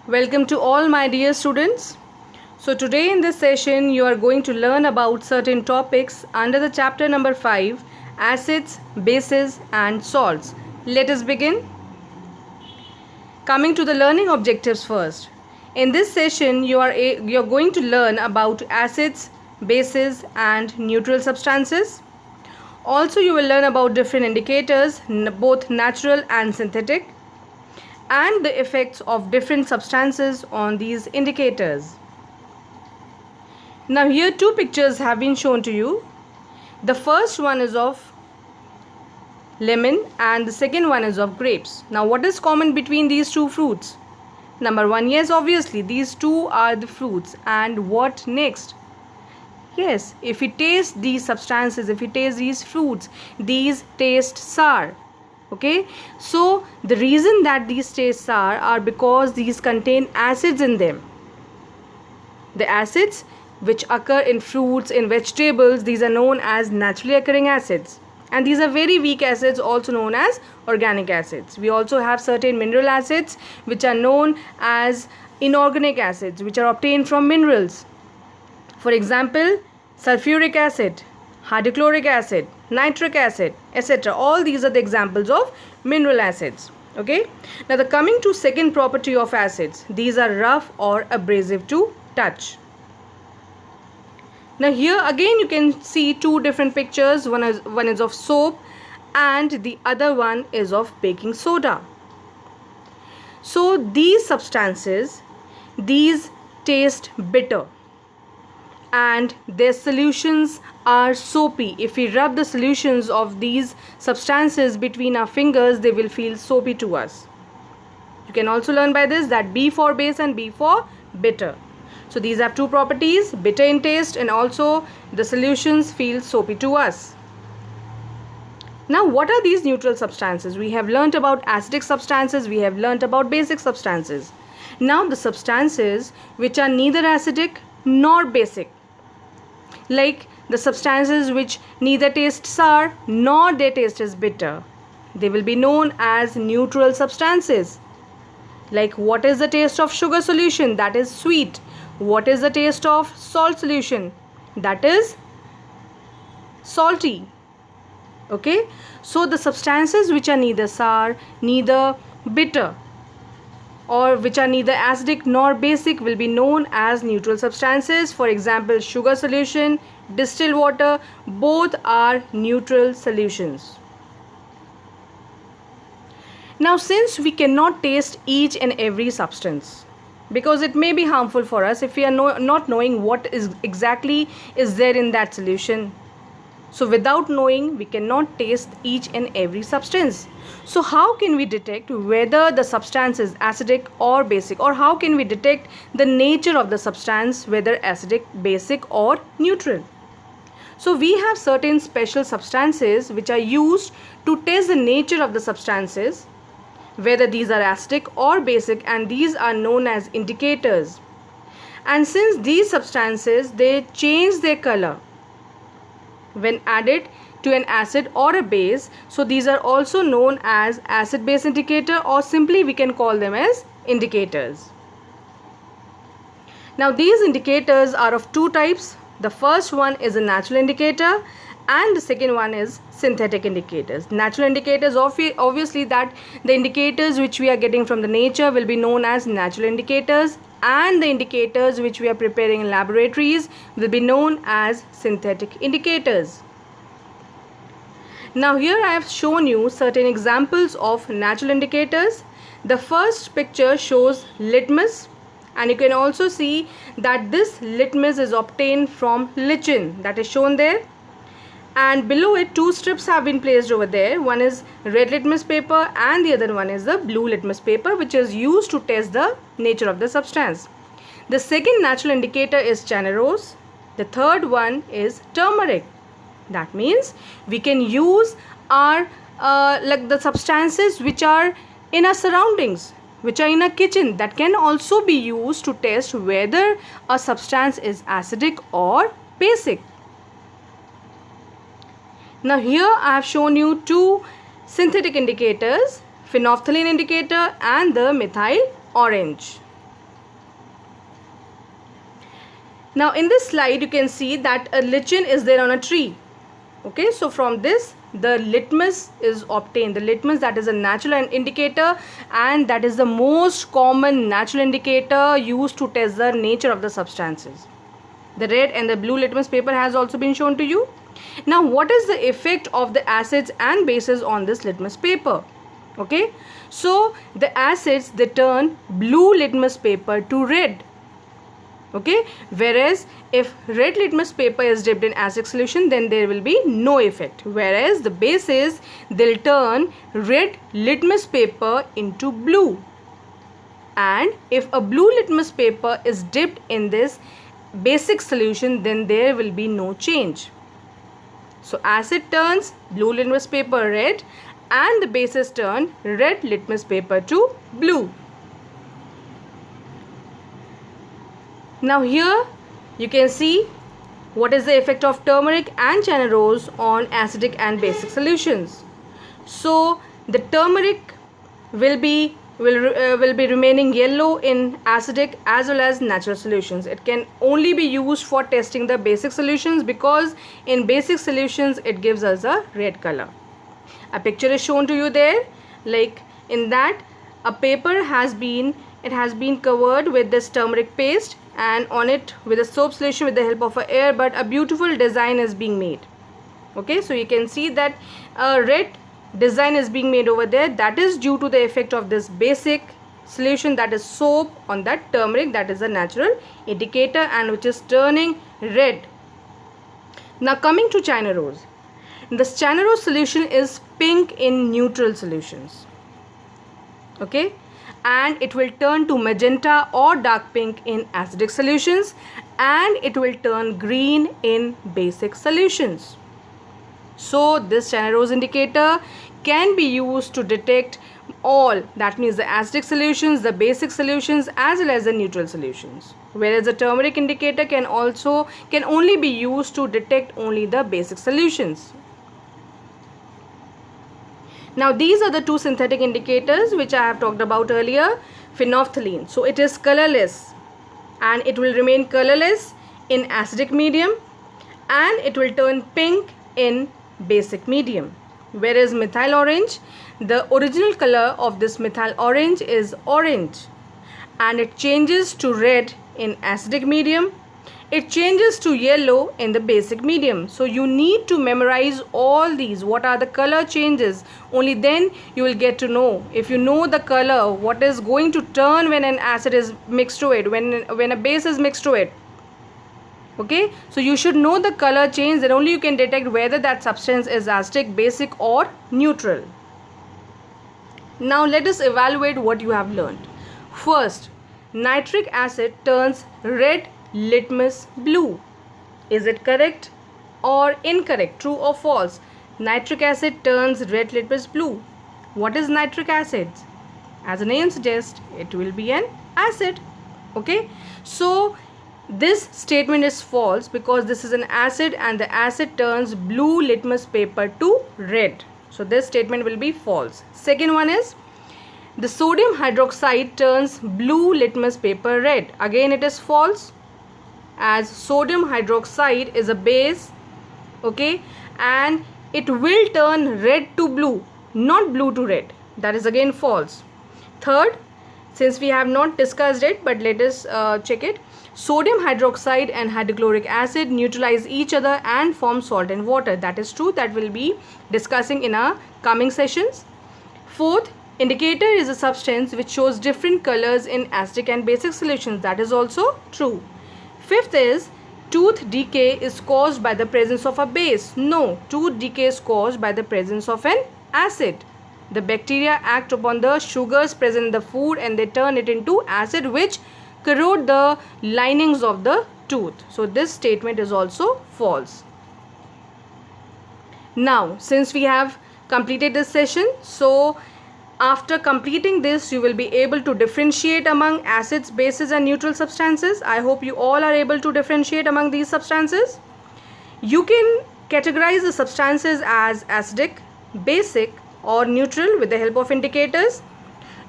Welcome to all my dear students. So today in this session you are going to learn about certain topics under the chapter number 5, acids, bases and salts. Let us begin. Coming to the learning objectives first. In this session you are going to learn about acids, bases and neutral substances. Also you will learn about different indicators, both natural and synthetic, and the effects of different substances on these indicators. Now here two pictures have been shown to you. The first one is of lemon and the second one is of grapes. Now what is common between these two fruits? Number one, yes, obviously these two are the fruits. And what next? Yes, if we taste these substances, if we taste these fruits, these taste sour. Okay, so the reason that these taste sour are because these contain acids in them. The acids which occur in fruits, in vegetables, these are known as naturally occurring acids, and these are very weak acids also known as organic acids. We also have certain mineral acids which are known as inorganic acids, which are obtained from minerals. For example, sulfuric acid, hydrochloric acid, nitric acid, etc. All these are the examples of mineral acids. Okay. Now the coming to second property of acids, these are rough or abrasive to touch. Now here again you can see two different pictures. One is of soap and the other one is of baking soda. So these substances, these taste bitter and their solutions are soapy. If we rub the solutions of these substances between our fingers, they will feel soapy to us. You can also learn by this that B for base and B for bitter. So these have two properties, bitter in taste and also the solutions feel soapy to us. Now what are these neutral substances? We have learnt about acidic substances, we have learnt about basic substances. Now the substances which are neither acidic nor basic, like the substances which neither taste sour nor their taste is bitter, they will be known as neutral substances. Like what is the taste of sugar solution? That is sweet. What is the taste of salt solution? That is salty. Okay, so the substances which are neither sour, neither bitter, or which are neither acidic nor basic will be known as neutral substances. For example, sugar solution, distilled water, both are neutral solutions. Now since we cannot taste each and every substance, because it may be harmful for us if we are not knowing what is exactly is there in that solution. So without knowing, we cannot taste each and every substance. So how can we detect whether the substance is acidic or basic, or how can we detect the nature of the substance, whether acidic, basic or neutral? So we have certain special substances which are used to test the nature of the substances, whether these are acidic or basic, and these are known as indicators. And since these substances, they change their color when added to an acid or a base, so these are also known as acid base indicator, or simply we can call them as indicators. Now these indicators are of two types. The first one is a natural indicator and the second one is synthetic indicators. Natural indicators, obviously that the indicators which we are getting from the nature will be known as natural indicators, and the indicators which we are preparing in laboratories will be known as synthetic indicators. Now here I have shown you certain examples of natural indicators. The first picture shows litmus, and you can also see that this litmus is obtained from lichen, that is shown there. And below it two strips have been placed over there. One is red litmus paper and the other one is the blue litmus paper, which is used to test the nature of the substance. The second natural indicator is channarose. The third one is turmeric. That means we can use our like the substances which are in our surroundings, which are in a kitchen, that can also be used to test whether a substance is acidic or basic. Now here I have shown you two synthetic indicators, phenolphthalein indicator and the methyl orange. Now in this slide you can see that a lichen is there on a tree. Okay, so from this the litmus is obtained. The litmus, that is a natural indicator, and that is the most common natural indicator used to test the nature of the substances. The red and the blue litmus paper has also been shown to you. Now what is the effect of the acids and bases on this litmus paper? Okay, so the acids, they turn blue litmus paper to red. Okay, whereas if red litmus paper is dipped in acid solution, then there will be no effect, whereas the bases, they'll turn red litmus paper into blue. And if a blue litmus paper is dipped in this basic solution, then there will be no change. So acid turns blue litmus paper red, and the bases turn red litmus paper to blue. Now here you can see what is the effect of turmeric and China rose on acidic and basic solutions. So the turmeric will be remaining yellow in acidic as well as natural solutions. It can only be used for testing the basic solutions, because in basic solutions it gives us a red color. A picture is shown to you there, like in that a paper has been covered with this turmeric paste, and on it with a soap solution with the help of air, but a beautiful design is being made. Okay, so you can see that a red design is being made over there. That is due to the effect of this basic solution, that is soap, on that turmeric, that is a natural indicator, and which is turning red. Now coming to China rose. This China rose solution is pink in neutral solutions. Okay, and it will turn to magenta or dark pink in acidic solutions, and it will turn green in basic solutions. So this China rose indicator can be used to detect all, that means the acidic solutions, the basic solutions, as well as the neutral solutions, whereas the turmeric indicator can only be used to detect only the basic solutions. Now these are the two synthetic indicators which I have talked about earlier. Phenolphthalein, so it is colorless, and it will remain colorless in acidic medium, and it will turn pink in basic medium. Whereas methyl orange, the original color of this methyl orange is orange, and it changes to red in acidic medium. It changes to yellow in the basic medium. So you need to memorize all these, what are the color changes. Only then you will get to know. If you know the color, what is going to turn when an acid is mixed to it, when a base is mixed to it. Okay, so you should know the color change, then only you can detect whether that substance is acidic, basic or neutral. Now let us evaluate what you have learned. First, nitric acid turns red litmus blue. Is it correct or incorrect? True or false? Nitric acid turns red litmus blue. What is nitric acid? As the name suggests, it will be an acid. Okay, so this statement is false, because this is an acid and the acid turns blue litmus paper to red. So this statement will be false. Second one is, the sodium hydroxide turns blue litmus paper red. Again it is false, as sodium hydroxide is a base, okay, and it will turn red to blue, not blue to red. That is again false. Third, since we have not discussed it, but let us check it. Sodium hydroxide and hydrochloric acid neutralize each other and form salt and water. That is true. That will be discussing in our coming sessions. Fourth, indicator is a substance which shows different colors in acidic and basic solutions. That is also true. Fifth is, tooth decay is caused by the presence of a base. No, tooth decay is caused by the presence of an acid. The bacteria act upon the sugars present in the food, and they turn it into acid, which corrode the linings of the tooth. So this statement is also false. Now, since we have completed this session, so after completing this, you will be able to differentiate among acids, bases and neutral substances. I hope you all are able to differentiate among these substances. You can categorize the substances as acidic, basic or neutral with the help of indicators.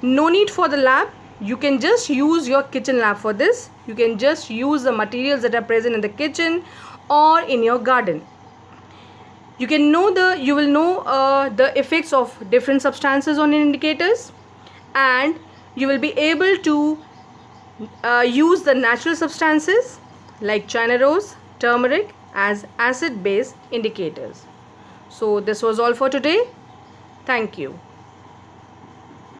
No need for the lab. You can just use your kitchen lab for this. You can just use the materials that are present in the kitchen or in your garden. You will know the effects of different substances on indicators, and you will be able to use the natural substances like China rose, turmeric as acid base indicators. So this was all for today. Thank you.